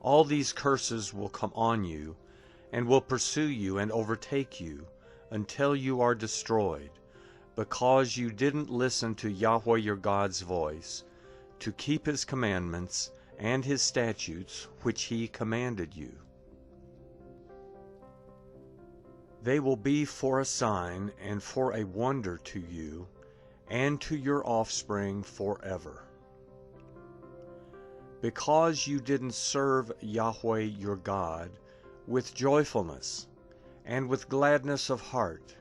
all these curses will come on you, and will pursue you and overtake you, until you are destroyed, because you didn't listen to Yahweh your God's voice, to keep his commandments and his statutes which he commanded you. They will be for a sign and for a wonder to you and to your offspring forever. Because you didn't serve Yahweh your God with joyfulness and with gladness of heart,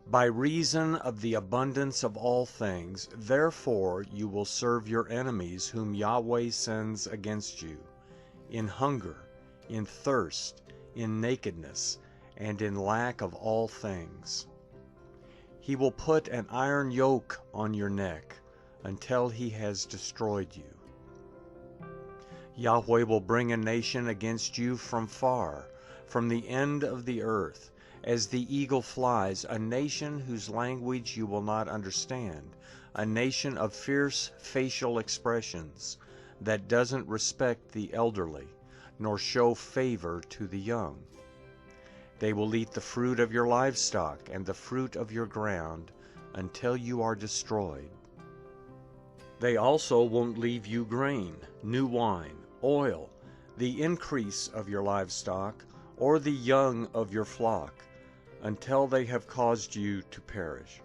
by reason of the abundance of all things, therefore you will serve your enemies whom Yahweh sends against you, in hunger, in thirst, in nakedness, and in lack of all things. He will put an iron yoke on your neck until he has destroyed you. Yahweh will bring a nation against you from far, from the end of the earth, as the eagle flies, a nation whose language you will not understand, a nation of fierce facial expressions that doesn't respect the elderly, nor show favor to the young. They will eat the fruit of your livestock and the fruit of your ground until you are destroyed. They also won't leave you grain, new wine, oil, the increase of your livestock, or the young of your flock, until they have caused you to perish.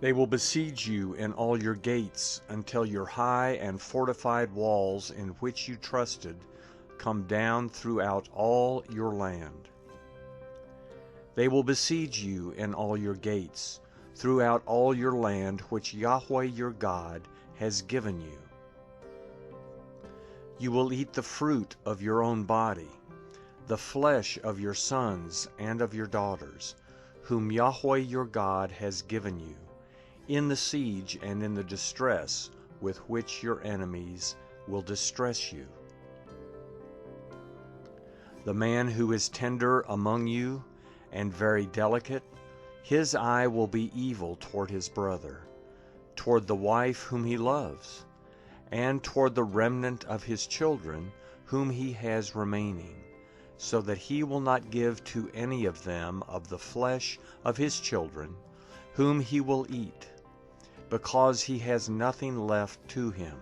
They will besiege you in all your gates until your high and fortified walls in which you trusted come down throughout all your land. They will besiege you in all your gates throughout all your land which Yahweh your God has given you. You will eat the fruit of your own body, the flesh of your sons and of your daughters, whom Yahweh your God has given you, in the siege and in the distress with which your enemies will distress you. The man who is tender among you and very delicate, his eye will be evil toward his brother, toward the wife whom he loves, and toward the remnant of his children whom he has remaining, so that he will not give to any of them of the flesh of his children, whom he will eat, because he has nothing left to him,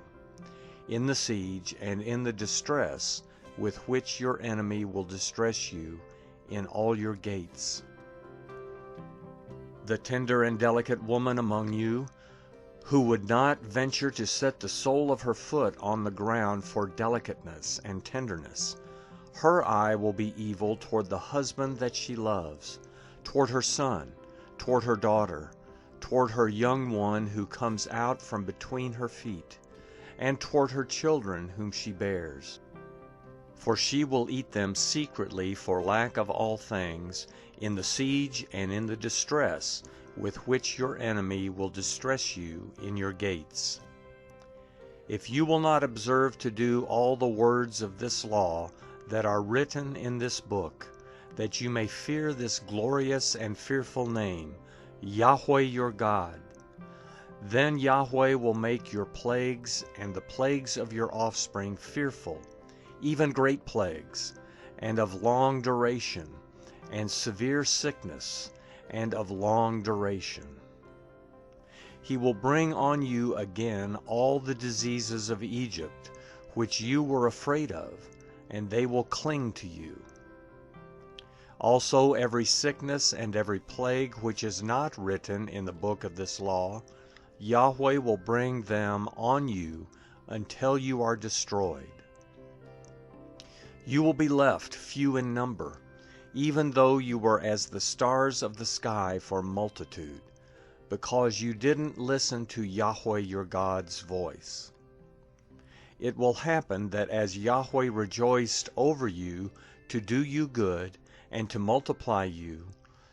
in the siege and in the distress with which your enemy will distress you in all your gates. The tender and delicate woman among you, who would not venture to set the sole of her foot on the ground for delicateness and tenderness, her eye will be evil toward the husband that she loves, toward her son, toward her daughter, toward her young one who comes out from between her feet, and toward her children whom she bears. For she will eat them secretly for lack of all things, in the siege and in the distress with which your enemy will distress you in your gates. If you will not observe to do all the words of this law that are written in this book, that you may fear this glorious and fearful name, Yahweh your God, then Yahweh will make your plagues and the plagues of your offspring fearful, even great plagues, and of long duration, and severe sickness, and of long duration. He will bring on you again all the diseases of Egypt, which you were afraid of, and they will cling to you. Also every sickness and every plague which is not written in the book of this law, Yahweh will bring them on you until you are destroyed. You will be left few in number, even though you were as the stars of the sky for multitude, because you didn't listen to Yahweh your God's voice. It will happen that as Yahweh rejoiced over you to do you good and to multiply you,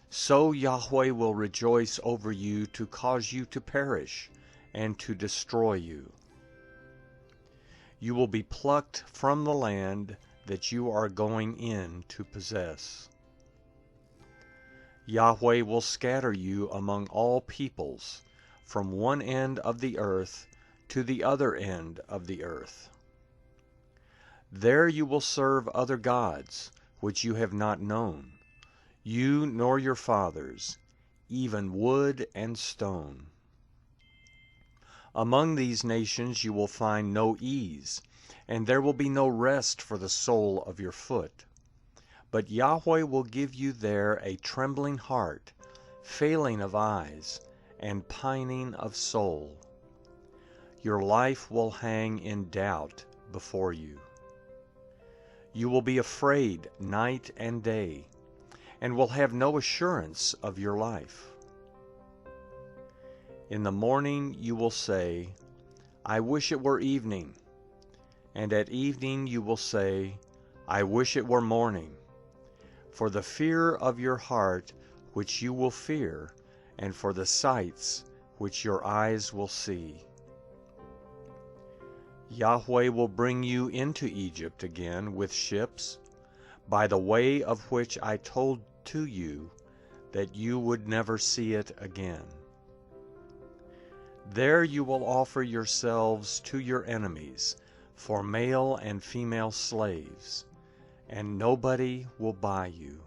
so Yahweh will rejoice over you to cause you to perish and to destroy you. You will be plucked from the land that you are going in to possess. Yahweh will scatter you among all peoples, from one end of the earth to the other end of the earth. There you will serve other gods, which you have not known, you nor your fathers, even wood and stone. Among these nations you will find no ease, and there will be no rest for the sole of your foot. But Yahweh will give you there a trembling heart, failing of eyes, and pining of soul. Your life will hang in doubt before you. You will be afraid night and day, and will have no assurance of your life. In the morning you will say, I wish it were evening. And at evening you will say, I wish it were morning. For the fear of your heart which you will fear, and for the sights which your eyes will see. Yahweh will bring you into Egypt again with ships, by the way of which I told to you that you would never see it again. There you will offer yourselves to your enemies for male and female slaves, and nobody will buy you.